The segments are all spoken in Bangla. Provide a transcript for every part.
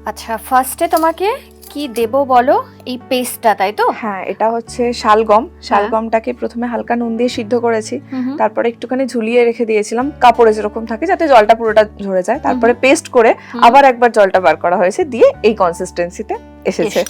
আচ্ছা, ফার্স্টে তোমাকে কি দেব বলো? এই পেস্টটা, তাই তো? হ্যাঁ, এটা হচ্ছে শালগম। শালগমটাকে প্রথমে হালকা নুন দিয়ে সিদ্ধ করেছি, তারপরে একটুখানি ঝুলিয়ে রেখে দিয়েছিলাম কাপড়ে যেরকম থাকে, যাতে জলটা পুরোটা ঝরে যায়। তারপরে পেস্ট করে আবার একবার জলটা বার করা হয়েছে, দিয়ে এই কনসিস্টেন্সিতে এসেছে।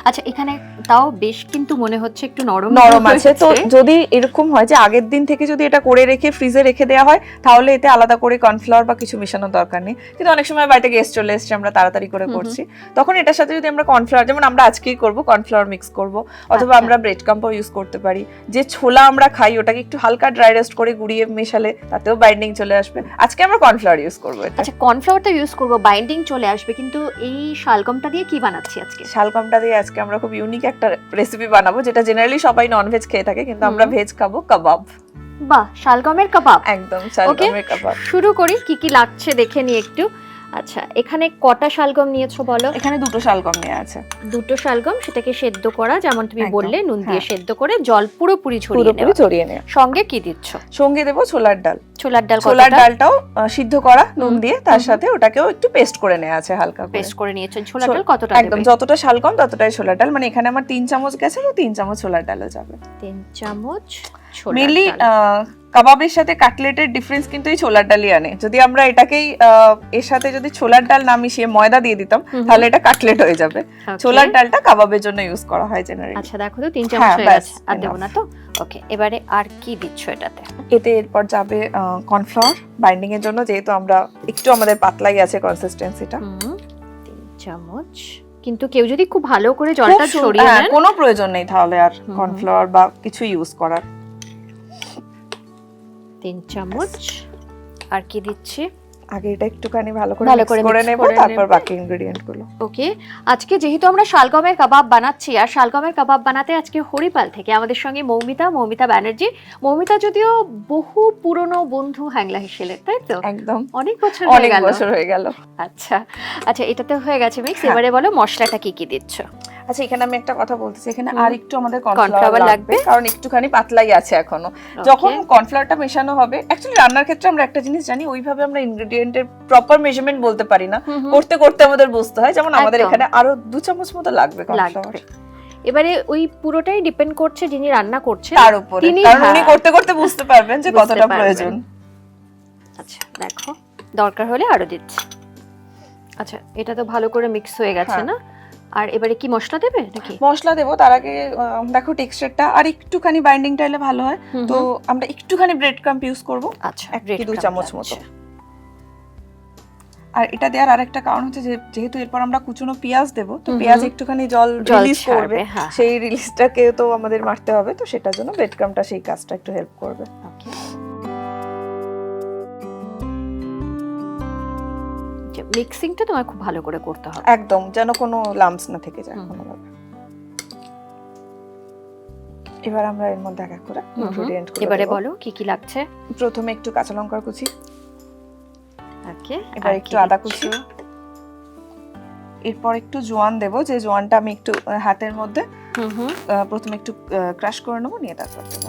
আচ্ছা, এখানে তাও বেশ কিন্তু মনে হচ্ছে একটু নরম নরম আছে। তো যদি এরকম হয় যে আগের দিন থেকে যদি এটা করে রেখে ফ্রিজে রেখে দেওয়া হয়, তাহলে এতে আলাদা করে কর্নফ্লাওয়ার বা কিছু মেশানোর দরকার নেই। কিন্তু অনেক সময় বাড়িতে গেস্ট চলে এসেছে, আমরা তাড়াতাড়ি করে করছি, তখন এটার সাথে যদি আমরা কর্নফ্লাওয়ার, যেমন আমরা আজকেই করব, কর্নফ্লাওয়ার মিক্স করব, অথবা আমরা ব্রেড ক্রাম্বও ইউজ করতে পারি। যে ছোলা আমরা খাই ওটাকে একটু হালকা ড্রাই রোস্ট করে গুঁড়িয়ে মেশালে তাতেও বাইন্ডিং চলে আসবে। আজকে আমরা কর্নফ্লাওয়ার ইউজ করব। আচ্ছা, কর্নফ্লাওয়ারটা ইউজ করব, বাইন্ডিং চলে আসবে, কিন্তু এই শালগমটা দিয়ে কি বানাচ্ছি আজকে? শালগমটা দিয়ে আজকে আমরা খুব ইউনিক একটা রেসিপি বানাবো, যেটা জেনারেলি সবাই ননভেজ খেয়ে থাকে, কিন্তু আমরা ভেজ খাবো, কাবাব। বাহ, শালগমের কাবাব। একদম শালগমের কাবাব। শুরু করি, কি কি লাগছে দেখে নি একটু। আচ্ছা, এখানে কটা শালগম নিয়েছো বলো? এখানে দুটো শালগম নেওয়া আছে। দুটো শালগম, সেটাকে সেদ্ধ করা, যেমন তুমি বললে নুন দিয়ে সেদ্ধ করে জল পুরোপুরি ঝরিয়ে নেওয়া। সঙ্গে কি দিচ্ছ? সঙ্গে দেব ছোলার ডাল। ছোলার ডালটাও সিদ্ধ করা নুন দিয়ে, তার সাথে ওটাকেও একটু পেস্ট করে নেওয়া আছে, হালকা পেস্ট করে নিয়েছো। ছোলার ডাল কতটা? একদম যতটা শালগম ততটাই ছোলার ডাল, মানে এখানে আমার 3 চামচ গেছে, তো 3 চামচ ছোলার ডালও যাবে। 3 চামচ মেনলি কাবাবের সাথে কাটলেটের ডিফারেন্স কিন্তু এই ছোলার ডালই আনে। যদি আমরা এটাকেই এর সাথে যদি ছোলার ডাল না মিশিয়ে ময়দা দিয়ে দিতাম, তাহলে এটা কাটলেট হয়ে যাবে। ছোলার ডালটা কাবাবের জন্য ইউজ করা হয় জেনারেলি। আচ্ছা, দেখো তো 3 চামচ হয়ে গেছে, আর দেব না তো? ওকে, এবারে আর কি দিচ্ছ এটাতে? এতে এরপর যাবে কর্নফ্লাওয়ার বাইন্ডিং এর জন্য, যেহেতু আমরা একটু আমাদের পাতলাই আছে কনসিস্টেন্সিটা। 3 চামচ। কিন্তু কেউ যদি খুব ভালো করে জলটা ছড়িয়ে নেন, কোনো প্রয়োজন নেই তাহলে আর কর্নফ্লাওয়ার বা কিছু ইউজ করার। 3 চামচ। আর কি দিচ্ছি? আগে এটা একটুখানি ভালো করে মিক্স করে নেব, তারপর বাকি ইনগ্রেডিয়েন্ট গুলো। ওকে, আজকে যেহেতু আমরা শালগমের কাবাব বানাচ্ছি, আর শালগমের কাবাব বানাতে আজকে হরিপাল থেকে আমাদের সঙ্গে মৌমিতা ব্যানার্জি। মৌমিতা যদিও বহু পুরনো বন্ধু হ্যাংলা হেসেলের, তাই তো? একদম, অনেক বছর হয়ে গেল। আচ্ছা, এটাতে হয়ে গেছে মিক্স। এবারে বলো মশলাটা কি কি দিচ্ছ? আচ্ছা, এখানে আমি একটা কথা বলতেছি, এখানে আর একটু আমাদের কর্নফ্লাওয়ার লাগবে, কারণ একটুখানি পাতলাই আছে এখনো। যখন কর্নফ্লাওয়ারটা মেশানো হবে, অ্যাকচুয়ালি রান্নার ক্ষেত্রে আমরা একটা জিনিস জানি, ওইভাবে আমরা ইনগ্রেডিয়েন্টের প্রপার মেজারমেন্ট বলতে পারি না, করতে করতে আমাদের বুঝতে হয়। যেমন আমাদের এখানে আরো 2 চামচ মতো লাগবে কর্নফ্লাওয়ার। এবারে ওই পুরোটাই ডিপেন্ড করছে যিনি রান্না করছেন তার উপরে, কারণ উনি করতে করতে বুঝতে পারবেন যে কতটা প্রয়োজন। আচ্ছা, দেখো দরকার হলে আরো দিচ্ছি। আচ্ছা, এটা তো ভালো করে মিক্স হয়ে গেছে না? আর এবারে কি মশলা দেবে নাকি? মশলা দেব, তার আগে দেখো টেক্সচারটা আর একটুখানি বাইন্ডিংটা এলে ভালো হয়, তো আমরা একটুখানি ব্রেড ক্রাম্ব ইউজ করব। আচ্ছা, 1-2 চামচ মতো। আর এটা দেওয়ার আরেকটা কারণ হচ্ছে যে যেহেতু এরপর আমরা কুচনো পেঁয়াজ দেব, তো পেঁয়াজ একটুখানি জল রিলিজ করবে, সেই রিলিজটাকে তো আমাদের মারতে হবে, তো সেটার জন্য ব্রেড ক্রাম্বটা সেই কাজটা একটু হেল্প করবে। ওকে, মিক্সিংটা তোমার খুব ভালো করে করতে হবে, একদম যেন কোনো লাম্পস না থেকে যায় কোনোভাবে। এবার আমরা এর মধ্যে এক এক করে ইনগ্রেডিয়েন্ট গুলো এবারে বলো কি কি লাগছে। প্রথমে একটু কাঁচা লঙ্কার কুচি, ওকে, এবার একটু আদা কুচি, এরপর একটু জোয়ান দেব, যে জোয়ানটা আমি একটু হাতের মধ্যে প্রথমে একটু ক্রাশ করে নেব, নিয়ে তারপর দেব।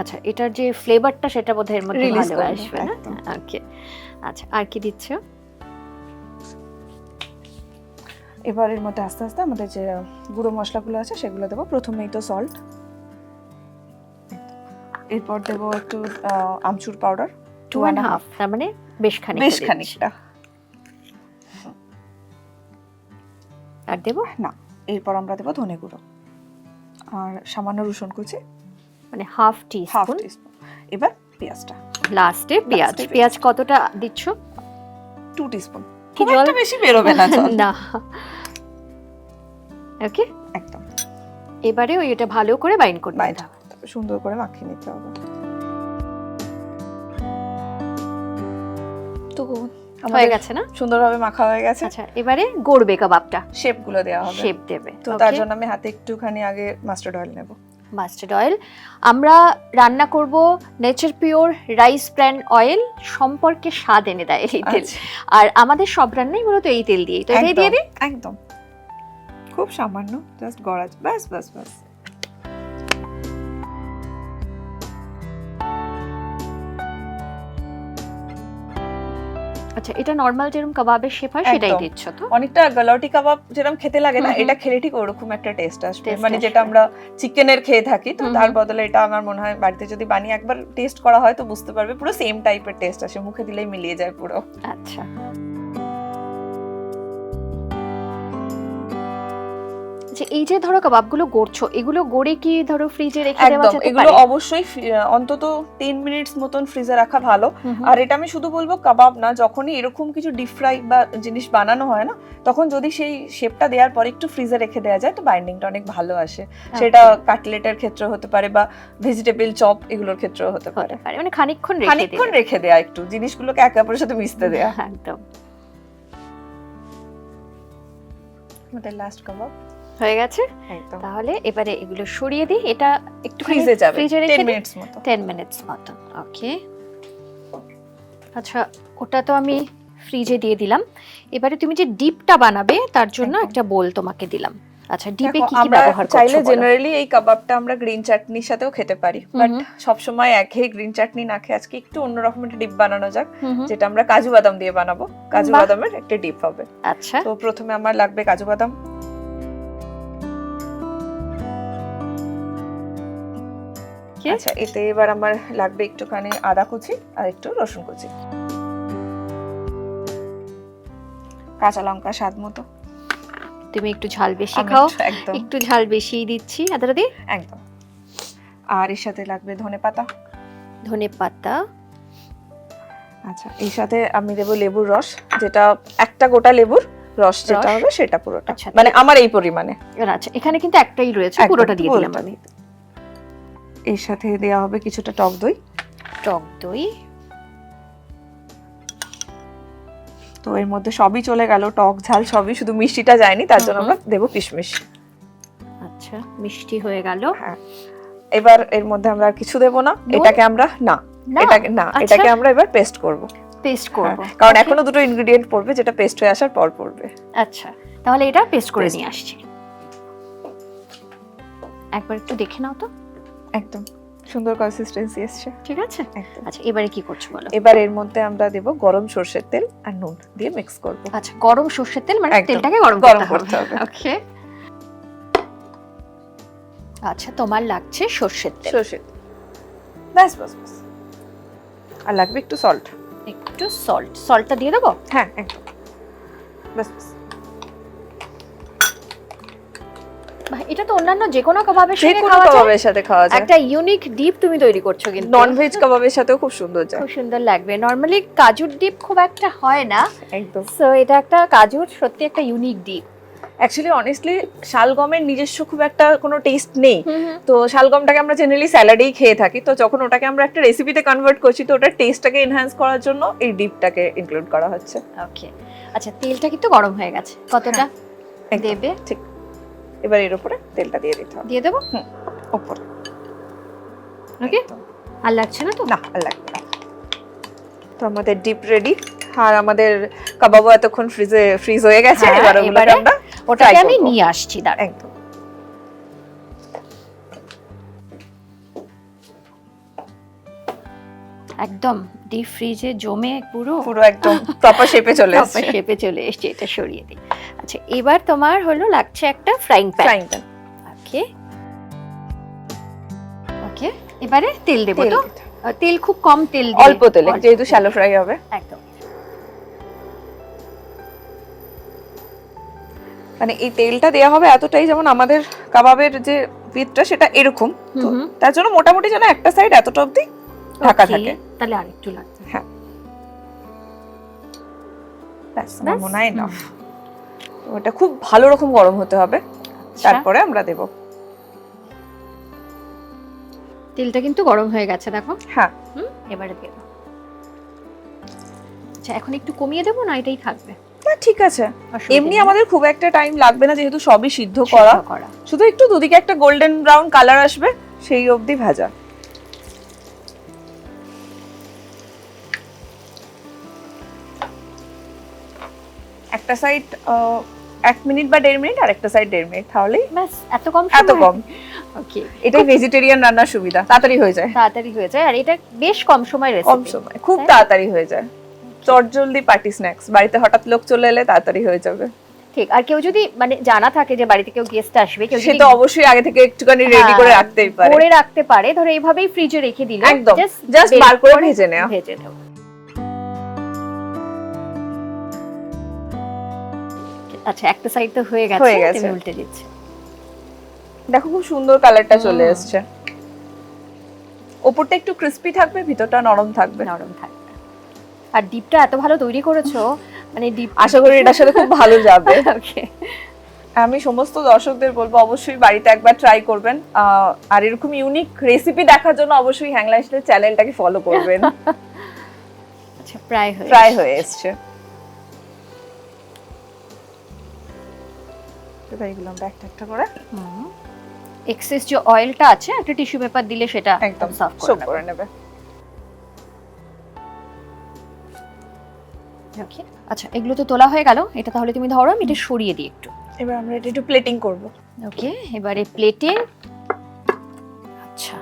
আচ্ছা, এটার যে ফ্লেভারটা সেটা বোধহয় এর মধ্যে ভালো আসবে না? ওকে, আচ্ছা, আর কি দিচ্ছ? এবার এর মধ্যে আস্তে আস্তে আমাদের যে গুঁড়ো মশলাগুলো আছে সেগুলো দেবো। প্রথমেই তো সল্ট, এরপর দেবো একটু আমচুর পাউডার 2.5, তার মানে বেশ খানিকটা। আর দেবো না, এরপর আমরা দেবো ধনে গুঁড়ো আর সামান্য রসুন কুচি, মানে হাফ টিস্পুন। এবার পেঁয়াজটা লাস্টে, পেঁয়াজ কতটা দিচ্ছ? 2 টিস্পুন, খুব একটা বেশি বেরোবে না না। ওকে, একদম। এবারে এটা ভালো করে বাইন্ড করতে হবে, সুন্দর করে মাখিয়ে নিতে হবে। তো হয়ে গেছে না? সুন্দরভাবে মাখা হয়ে গেছে। আচ্ছা, এবারে গড়বে কাবাবটা, শেপ গুলো দেওয়া হবে, শেপ দেবে। তো তার জন্য আমি হাতে একটুখানি আগে মাস্টার্ড অয়েল নেব। মাস্টার্ড অয়েল, আমরা রান্না করব nature pure rice bran oil, সম্পর্কে স্বাদ এনে দেয় এই তেল। আর আমাদের সব রান্নাই মূলত এই তেল দিয়েই, তো এটাই দিয়ে দিই। একদম, খুব সামান্য, জাস্ট গড়াজ, বাস বাস বাস। আচ্ছা, এটা নরমাল যেরকম কাবাবের শেপ হয় সেটাই একদম। দিচ্ছ তো? অনেকটা গালাউটি কাবাব যেরকম খেতে লাগে না, এটা খেলে ঠিক ওরকম একটা টেস্ট আসবে, মানে যেটা আমরা চিকেনের খেয়ে থাকি, তো তার বদলে এটা আমার মনে হয় বাড়িতে যদি বানিয়ে একবার টেস্ট করা হয় তো বুঝতে পারবে পুরো সেম টাইপের টেস্ট আসে, মুখে দিলেই মিলিয়ে যায় পুরো। আচ্ছা, এই যে ধরো কাবাবগুলো গড়ছো, এগুলো গড়ে কি ধরো ফ্রিজে রেখে দেওয়া যেতে পারে? এগুলো অবশ্যই অন্তত 10 মিনিটস মতন ফ্রিজে রাখা ভালো। আর এটা আমি শুধু বলবো কাবাব না, যখনই এরকম কিছু ডিপ ফ্রাই বা জিনিস বানানো হয় না, তখন যদি সেই শেপটা দেওয়ার পর একটু ফ্রিজে রেখে দেওয়া যায় তো বাইন্ডিংটা অনেক ভালো আসে। সেটা কাটলেটের ক্ষেত্রে হতে পারে বা ভেজিটেবল চপ এগুলোর ক্ষেত্রেও হতে পারে। মানে খানিকক্ষণ রেখে দেয়া, একটু জিনিসগুলোকে একে অপরের সাথে মিশতে দেয়া। একদম। আমাদের লাস্ট কাবাব হয়ে গেছে। তাহলে এবারে এগুলো সরিয়ে দিই, এটা একটু ফ্রিজে যাবে 10 মিনিটস মতো। 10 মিনিটস মতো, ওকে। আচ্ছা, ওটা তো আমি ফ্রিজে দিয়ে দিলাম। এবারে তুমি যে ডিপটা বানাবে তার জন্য একটা বোল তোমাকে দিলাম। আচ্ছা, ডিপে কি কি ব্যবহার করছো? চাইলে জেনারেলি এই কাবাবটা আমরা গ্রিন চাটনির সাথেও খেতে পারি, বাট সব সময় একঘেয়ে গ্রিন চাটনি না খেয়ে আজকে একটু অন্যরকম একটা ডিপ বানানো যাক, যেটা আমরা কাজু বাদাম দিয়ে বানাবো। কাজু বাদামের একটা ডিপ হবে। আচ্ছা, তো প্রথমে আমার লাগবে কাজু বাদাম। আচ্ছা, এতে এবার আমার লাগবে একটুখানি আদা কুচি আর একটু রসুন কুচি, কাঁচা লঙ্কা স্বাদ মতো। তুমি একটু ঝাল বেশি খাও, একটু ঝাল বেশিই দিচ্ছি আদা দিয়ে একদম। আর এর সাথে লাগবে ধনেপাতা। আচ্ছা, এর সাথে আমি দেব লেবুর রস, যেটা একটা গোটা লেবুর রস যেটা হবে সেটা পুরোটা, মানে আমার এই পরিমাণে। আচ্ছা, এখানে কিন্তু একটাই রয়েছে, পুরোটা দিয়ে দিলাম আমি। এর সাথে দেয়া হবে কিছুটা টক দই। তো এর মধ্যে সবই চলে গেল, টক ঝাল সবই, শুধু মিষ্টিটা যায়নি, তার জন্য আমরা দেব কিশমিশ। আচ্ছা, মিষ্টি হয়ে গেল। হ্যাঁ, এবার এর মধ্যে আমরা কিছু দেব না, এটাকে আমরা এটাকে আমরা এবার পেস্ট করব। কারণ এখনো দুটো ইনগ্রেডিয়েন্ট পড়বে, যেটা পেস্ট হয়ে আসার পর পড়বে। আচ্ছা, তাহলে এটা পেস্ট করে নিয়ে আসছি। একবার একটু দেখে নাও তো। একদম সুন্দর কনসিস্টেন্সি এসছে, ঠিক আছে। আচ্ছা, এবারে কি করছো বলো? এবার এর মধ্যে আমরা দেব গরম সরষের তেল আর নুন দিয়ে মিক্স করব। আচ্ছা, গরম সরষের তেল, মানে তেলটাকে গরম করতে হবে। ওকে। আচ্ছা, তোমার লাগছে সরষের তেল। বাস। আর লাগবে একটু সল্ট। সল্টটা দিয়ে দেবো? হ্যাঁ, একদম। বাস। এটা তো অন্যান্য যে কোনো কাবাবের সাথে খাওয়া যায়। একটা ইউনিক ডিপ তুমি তৈরি করছো, কিন্তু ননভেজ কাবাবের সাথেও খুব সুন্দর যায়, খুব সুন্দর লাগবে। নরমালি কাজুর ডিপ খুব একটা হয় না, একদম। সো এটা একটা কাজুর সত্যি একটা ইউনিক ডিপ। অ্যাকচুয়ালি অনেস্টলি শালগমের নিজস্ব খুব একটা কোনো টেস্ট নেই, তো শালগমটাকে আমরা জেনারেলি স্যালাডেই খেয়ে থাকি, তো যখন ওটাকে আমরা একটা রেসিপিতে কনভার্ট করছি তো ওটার টেস্টটাকে এনহ্যান্স করার জন্য এই ডিপটাকে ইনক্লুড করা হচ্ছে। ওকে। আচ্ছা, তেলটা কিন্তু গরম হয়ে গেছে, কতটা দেবে? ঠিক, এবার এর উপরে তেলটা দিয়ে দিতে হবে। দিয়ে দেবো উপরে। ওকে। আর লাগছে না তো? না, আর লাগবে না। তো আমাদের ডিপ রেডি, আর আমাদের কাবাবও এতক্ষণ ফ্রিজ হয়ে গেছে। এবার ওটাকে আমি নিয়ে আসছি, দাঁড়া। একদম। একদম ডিপ ফ্রিজে জমে পুরো একদম প্রপার শেপে চলে এসেছে। এটা সরিয়ে দিই। আচ্ছা, এবার তোমার হলো লাগছে একটা ফ্রাইং প্যান। ওকে, এবারে তেল দেব। তো তেল খুব কম তেল দিই, অল্প তেলে, যেহেতু শ্যালো ফ্রাই হবে। একদম। মানে এই তেলটা দেয়া হবে এতটাই, যেমন আমাদের কাবাবের যে পিঠটা সেটা এরকম, তো তার জন্য মোটামুটি যেন একটা সাইড এতটা অবধি ঢাকা থাকে। তাহলে আরেকটু লাগবে। হ্যাঁ, ব্যাস, আমার মনে হয় এনাফ। তো এটা খুব ভালো রকম গরম হতে হবে, তারপরে আমরা দেব। তেলটা কিন্তু গরম হয়ে গেছে, দেখো। হ্যাঁ, এবারে দেব। আচ্ছা, এখন একটু কমিয়ে দেব না এটাই থাকবে? না, ঠিক আছে। এমনি আমাদের খুব একটা টাইম লাগবে না, যেহেতু সবই সিদ্ধ করা, শুধু একটু দুদিকে একটা গোল্ডেন ব্রাউন কালার আসবে সেই অবধি ভাজা। একটা সাইড 1 মিনিট বা 1.5 মিনিট, আর একটা সাইড 1.5 মিনিট, তাহলেই ব্যাস। এত কম? ওকে, এটাই ভেজিটেরিয়ান রান্নার সুবিধা, তাড়াতাড়ি হয়ে যায়। আর এটা বেশ কম সময় রেসিপি, খুব তাড়াতাড়ি হয়ে যায়। চটজলদি পার্টি স্ন্যাক্স, বাড়িতে হঠাৎ লোক চলে এলে তাড়াতাড়ি হয়ে যাবে। ঠিক। আর কেউ যদি মানে জানা থাকে যে বাড়িতে কেউ গেস্ট আসবে, কেউ সে তো অবশ্যই আগে থেকে একটুখানি রেডি করে রাখতেই পারে, করে রাখতে পারে। ধরো এইভাবেই ফ্রিজে রেখে দিল, একদম জাস্ট বার করে ভেজে নেওয়া। আচ্ছা, একটা সাইড তো হয়ে গেছে, তুমি উল্টে দিচ্ছি। দেখো খুব সুন্দর কালারটা চলে এসেছে। উপরটা একটু ক্রিস্পি থাকবে, ভিতরটা নরম থাকবে। আর ডিপটা এত ভালো তৈরি করেছো, মানে ডিপ আশা করি এটার সাথে খুব ভালো যাবে। ওকে, আমি সমস্ত দর্শকদের বলবো অবশ্যই বাড়িতে একবার ট্রাই করবেন, আর এরকম ইউনিক রেসিপি দেখার জন্য অবশ্যই হ্যাংলা হেনেশেল চ্যানেলটাকে ফলো করবেন। আচ্ছা, প্রায় হয়ে এসেছে। এবার এগুলো আমরা একটা করে এক্সেস যে অয়েলটা আছে একটা টিস্যু পেপার দিলে সেটা একদম সাফ করে নেবে। ওকে, আচ্ছা এগুলো তো তোলা হয়ে গেল। এটা তাহলে তুমি ধরো, আমি এটা সরিয়ে দিই একটু। এবার আমরা এটা একটু প্লেটিং করব। ওকে, এবারে প্লেটিং। আচ্ছা,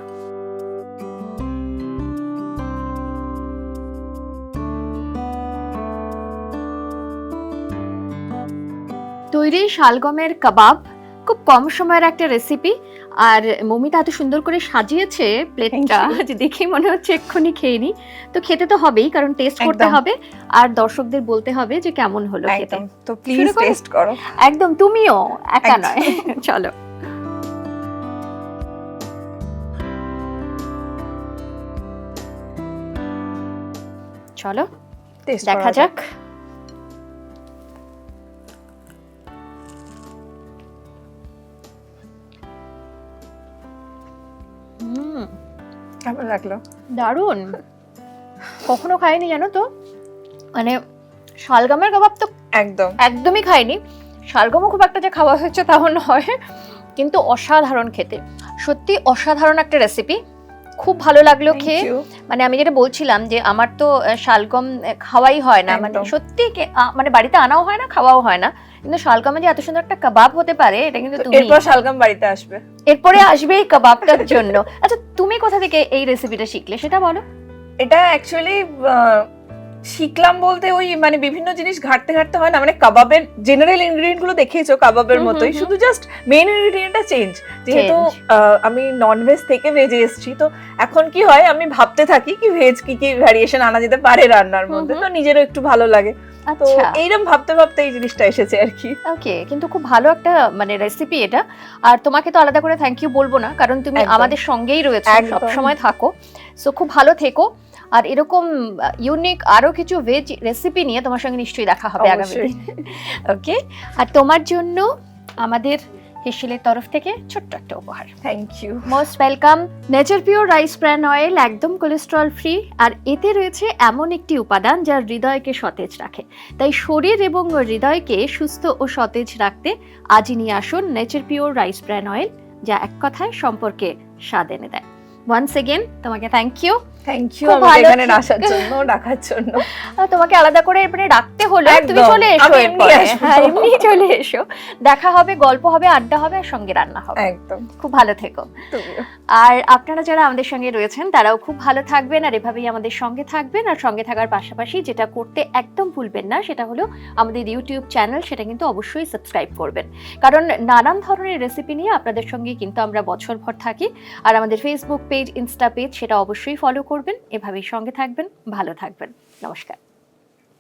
তৈরি শালগমের কাবাব, খুব কম সময়ের একটা রেসিপি। আর মমিতা এত সুন্দর করে সাজিয়েছে প্লেটটা যে দেখেই মনে হচ্ছে এক্ষুনি খেয়ে নি। তো খেতে তো হবেই, কারণ টেস্ট করতে হবে আর দর্শকদের বলতে হবে যে কেমন হলো খেতে। তো প্লিজ টেস্ট করো। একদম, তুমিও, একা নয়। চলো চলো দেখা যাক। কেমন লাগলো? দারুণ, কখনো খাইনি জানো তো। মানে শালগমের কাবাব তো একদমই খাইনি। শালগমও খুব একটা যে খাওয়া হচ্ছে তাও নয়, কিন্তু অসাধারণ খেতে, সত্যি অসাধারণ একটা রেসিপি। খুব ভালো লাগলো খেয়ে। মানে আমি যেটা বলছিলাম যে আমার তো শালগম খাওয়াই হয় না, মানে সত্যি মানে বাড়িতে আনাও হয় না, খাওয়াও হয় না, কিন্তু শালগমে যে এত সুন্দর একটা কাবাব হতে পারে এটা কিন্তু তুমি। এরপর শালগম বাড়িতে আসবে, এরপরে আসবে এই কাবাবটার জন্য। আচ্ছা, তুমি কোথা থেকে এই রেসিপিটা শিখলে সেটা বলো। এটা অ্যাকচুয়ালি শিখলাম বলতে ওই মানে বিভিন্ন জিনিস ঘাটতে হয় না, মানে কাবাবের জেনারেল ইনগ্রেডিয়েন্ট গুলো দেখিয়েছো কাবাবের মতোই, শুধু জাস্ট মেইন ইনগ্রেডিয়েন্টটা চেঞ্জ। যেহেতু আমি নন ভেজ থেকে ভেজে এসেছি, তো এখন কি হয় আমি ভাবতে থাকি কি ভেজ কি কি ভ্যারিয়েশন আনা যেতে পারে রান্নার মধ্যে, তো নিজেরও একটু ভালো লাগে। তো এইরকম ভাবতে এই জিনিসটা এসেছে আর কি। ওকে, কিন্তু খুব ভালো একটা মানে রেসিপি এটা। আর তোমাকে তো আলাদা করে থ্যাংক ইউ বলবো না, কারণ তুমি আমাদের সঙ্গেই রয়েছো, সব সময় থাকো। সো খুব ভালো থেকো, আর এরকম ইউনিক আরো কিছু ভেজ রেসিপি নিয়ে তোমার সঙ্গে নিশ্চয়ই দেখা হবে আগামী দিনে। ওকে, আর তোমার জন্য আমাদের হেসেলের তরফ থেকে ছোট্ট একটা উপহার। Thank you, most welcome. Nature pure rice bran oil, একদম কোলেস্ট্রল ফ্রি, আর এতে রয়েছে এমন একটি উপাদান যা হৃদয়কে সতেজ রাখে। তাই শরীর এবং হৃদয়কে সুস্থ ও সতেজ রাখতে আজই নিয়ে আসুন nature pure rice bran oil, যা এক কথায় সম্পর্কে স্বাদ এনে দেয়। ওয়ান্স এগেন তোমাকে থ্যাংক ইউ আমাকে এখানে আসার জন্য, ডাকার জন্য। তোমাকে আলাদা করে এখানে রাখতে হলো, তুমি চলে এসো, এমনি চলে এসো, দেখা হবে, গল্প হবে, আড্ডা হবে, আর সঙ্গে রান্না হবে। একদম, খুব ভালো থেকো। আর আপনারা যারা আমাদের সঙ্গে রয়েছেন তারাও খুব ভালো থাকবেন, আর এভাবেই আমাদের সঙ্গে থাকবেন। আর সঙ্গে থাকার পাশাপাশি যেটা করতে একদম ভুলবেন না সেটা হলো আমাদের ইউটিউব চ্যানেল, সেটা কিন্তু অবশ্যই সাবস্ক্রাইব করবেন, কারণ নানান ধরনের রেসিপি নিয়ে আপনাদের সঙ্গে কিন্তু আমরা বছরভর থাকি। আর আমাদের ফেসবুক পেজ, ইনস্টা পেজ, সেটা অবশ্যই ফলো করবেন। এভাবেই সঙ্গে থাকবেন, ভালো থাকবেন। নমস্কার।